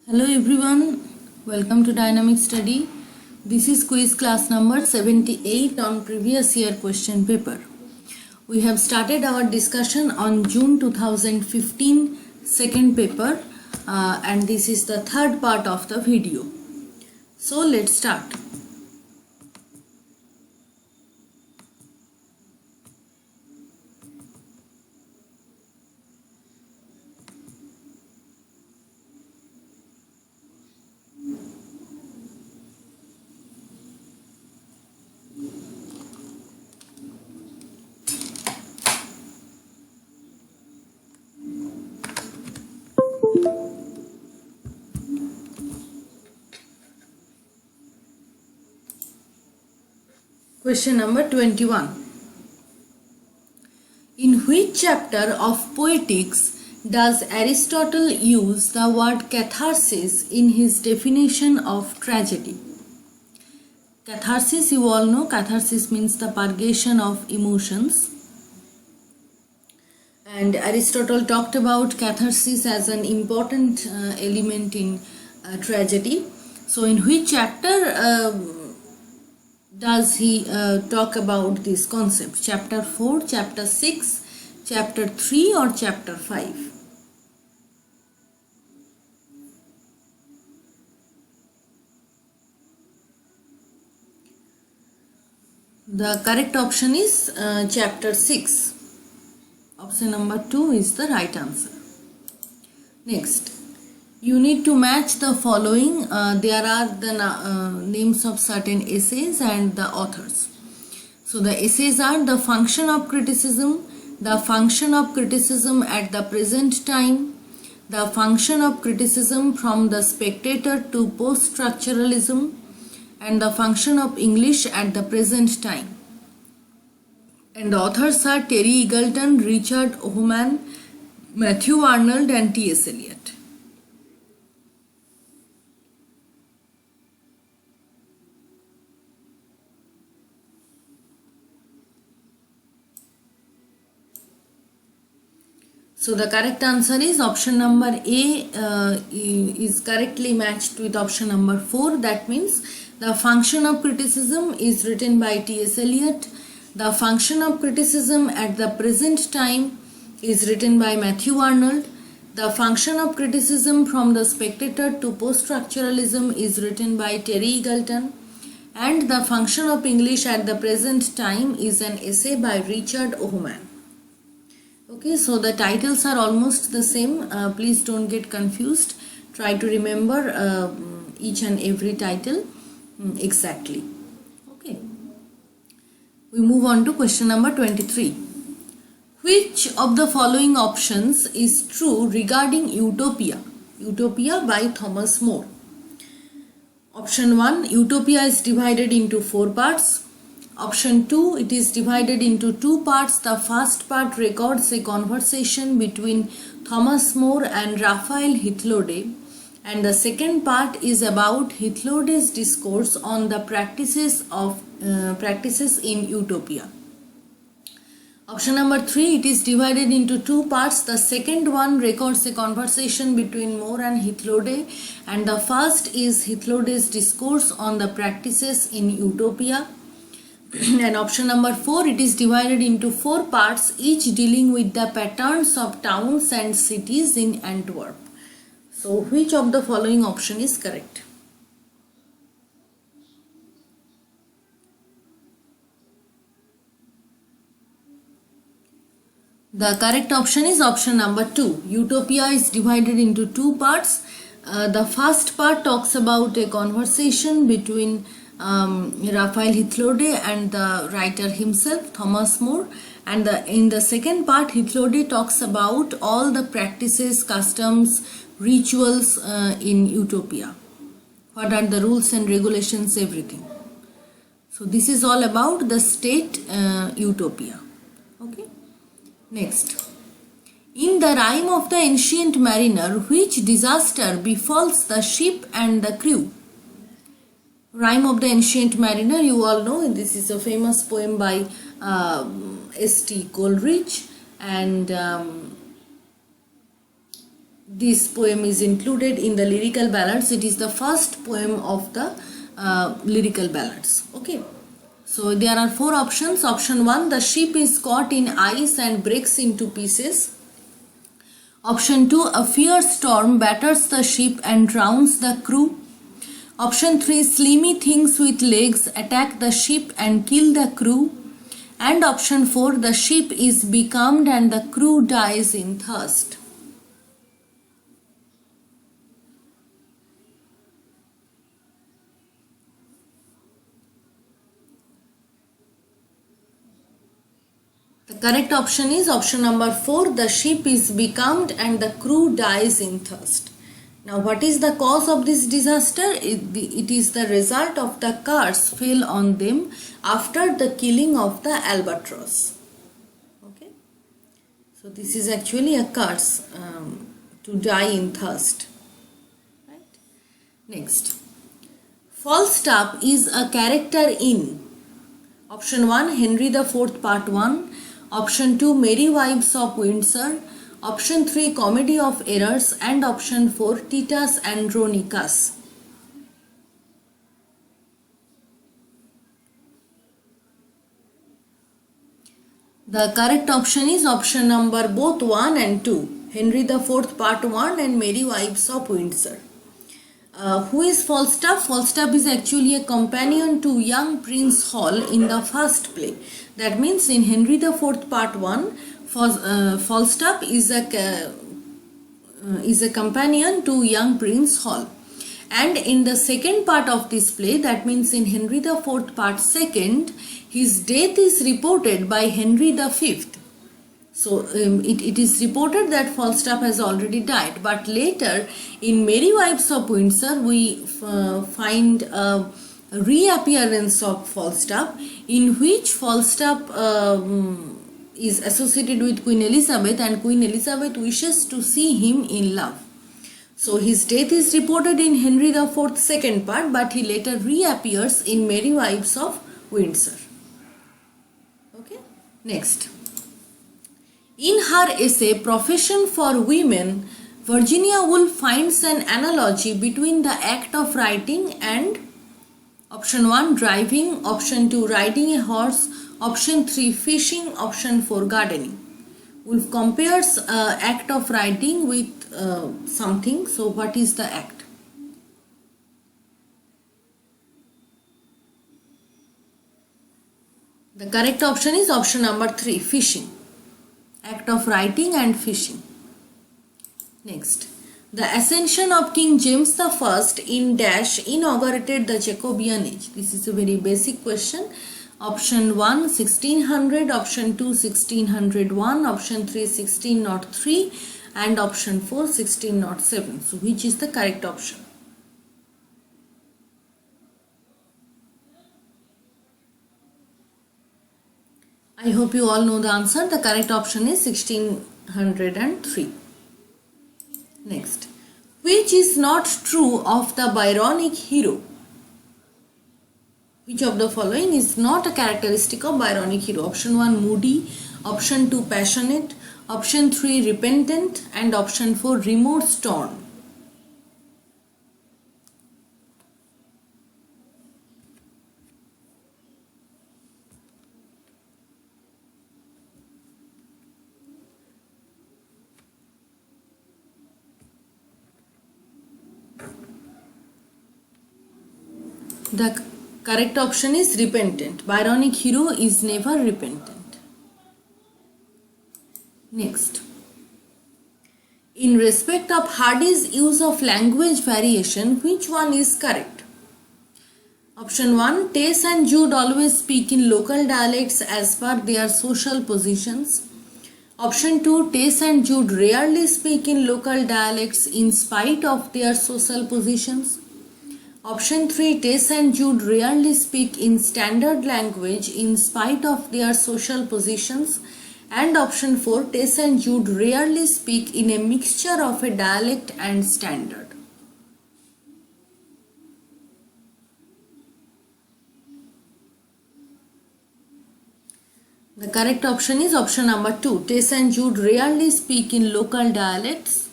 Hello everyone, welcome to Dynamic Study. This is quiz class number 78 on previous year question paper. We have started our discussion on June 2015 second paper and this is the third part of the video. So let's start. Question number 21. In which chapter of Poetics does Aristotle use the word catharsis in his definition of tragedy? Catharsis, you all know, catharsis means the purgation of emotions. And Aristotle talked about catharsis as an important element in tragedy. So in which chapter does he talk about this concept? Chapter 4, chapter 6, chapter 3 or chapter 5? The correct option is chapter 6. Option number 2 is the right answer. Next, you need to match the following. There are the names of certain essays and the authors. So the essays are the function of criticism, the function of criticism at the present time, the function of criticism from the spectator to post-structuralism, and the function of English at the present time. And the authors are Terry Eagleton, Richard Oman, Matthew Arnold and T.S. Eliot. So the correct answer is option number A is correctly matched with option number 4. That means the function of criticism is written by T.S. Eliot. The function of criticism at the present time is written by Matthew Arnold. The function of criticism from the spectator to post-structuralism is written by Terry Eagleton. And the function of English at the present time is an essay by Richard Oman. Okay, so the titles are almost the same. Please don't get confused. Try to remember each and every title exactly. Okay. We move on to question number 23. Which of the following options is true regarding Utopia? Utopia by Thomas More. Option 1, Utopia is divided into 4 parts. Option 2, it is divided into 2 parts. The first part records a conversation between Thomas More and Raphael Hythlode, and the second part is about Hythlode's discourse on the practices in Utopia. Option number 3, it is divided into 2 parts. The second one records a conversation between More and Hythlode, and the first is Hythlode's discourse on the practices in Utopia. And option number 4, it is divided into 4 parts, each dealing with the patterns of towns and cities in Antwerp. So which of the following option is correct? The correct option is option number 2. Utopia is divided into 2 parts. The first part talks about a conversation between Raphael Hythlode and the writer himself, Thomas More, and in the second part Hythlode talks about all the practices, customs, rituals in Utopia. What are the rules and regulations, everything. So this is all about the state Utopia. Okay. Next. In the Rime of the Ancient Mariner, which disaster befalls the ship and the crew? Rime of the Ancient Mariner, you all know, this is a famous poem by S.T. Coleridge, and this poem is included in the lyrical ballads. It is the first poem of the lyrical ballads. Okay. So there are four options. Option 1, the ship is caught in ice and breaks into pieces. Option 2, a fierce storm batters the ship and drowns the crew. Option 3, slimy things with legs attack the ship and kill the crew. And option 4, the ship is becalmed and the crew dies in thirst. The correct option is option number 4, the ship is becalmed and the crew dies in thirst. Now what is the cause of this disaster? It is the result of the curse fell on them after the killing of the albatross. Okay. So this is actually a curse, to die in thirst. Right. Next. Falstaff is a character in option 1, Henry IV Part 1, option 2, Merry Wives of Windsor, option 3, Comedy of Errors, and option 4, Titus Andronicus. The correct option is option number both 1 and 2, Henry IV Part 1 and Merry Wives of Windsor. Who is Falstaff? Falstaff is actually a companion to young Prince Hal in the first play. That means in Henry IV Part 1, Falstaff is a companion to young Prince Hal. And in the second part of this play, that means in Henry IV Part 2, his death is reported by Henry V. So it is reported that Falstaff has already died, but later in Merry Wives of Windsor we find a reappearance of Falstaff, in which Falstaff is associated with Queen Elizabeth, and Queen Elizabeth wishes to see him in love. So his death is reported in Henry IV second part, but he later reappears in Merry Wives of Windsor. Okay, next. In her essay Profession for Women, Virginia Woolf finds an analogy between the act of writing and option 1, driving, option 2, riding a horse, option 3, fishing, option 4, gardening. Woolf compares act of writing with something. So what is the act? The correct option is option number 3, fishing. Act of writing and fishing. Next. The ascension of King James I in dash inaugurated the Jacobean age. This is a very basic question. Option 1, 1600, option 2, 1601, option 3, 1603, and option 4, 1607. So which is the correct option? I hope you all know the answer. The correct option is 1603. Next. Which is not true of the Byronic hero? Which of the following is not a characteristic of Byronic hero? Option 1, moody, option 2, passionate, option 3, repentant, and option 4, remorse torn. The correct option is repentant. Byronic hero is never repentant. Next. In respect of Hardy's use of language variation, which one is correct? Option 1, Tess and Jude always speak in local dialects as per their social positions. Option 2, Tess and Jude rarely speak in local dialects in spite of their social positions. Option 3, Tess and Jude rarely speak in standard language in spite of their social positions. And option 4, Tess and Jude rarely speak in a mixture of a dialect and standard. The correct option is option number 2. Tess and Jude rarely speak in local dialects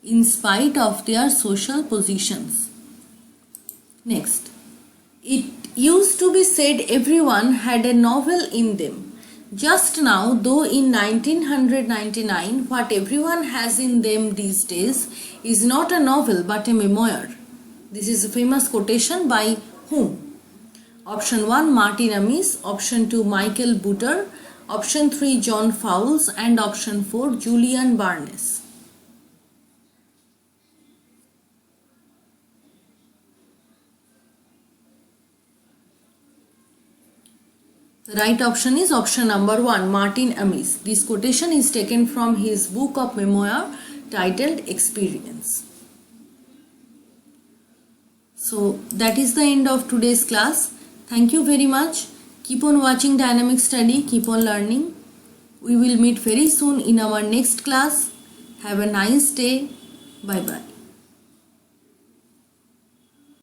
in spite of their social positions. Next, it used to be said everyone had a novel in them. Just now, though in 1999, what everyone has in them these days is not a novel but a memoir. This is a famous quotation by whom? Option 1 Martin Amis, option 2 Michael Butter, option 3 John Fowles, and option 4 Julian Barnes. The right option is option number 1 Martin Amis. This quotation is taken from his book of memoir titled Experience. So that is the end of today's class. Thank you very much. Keep on watching Dynamic Study. Keep on learning. We will meet very soon in our next class. Have a nice day. Bye bye.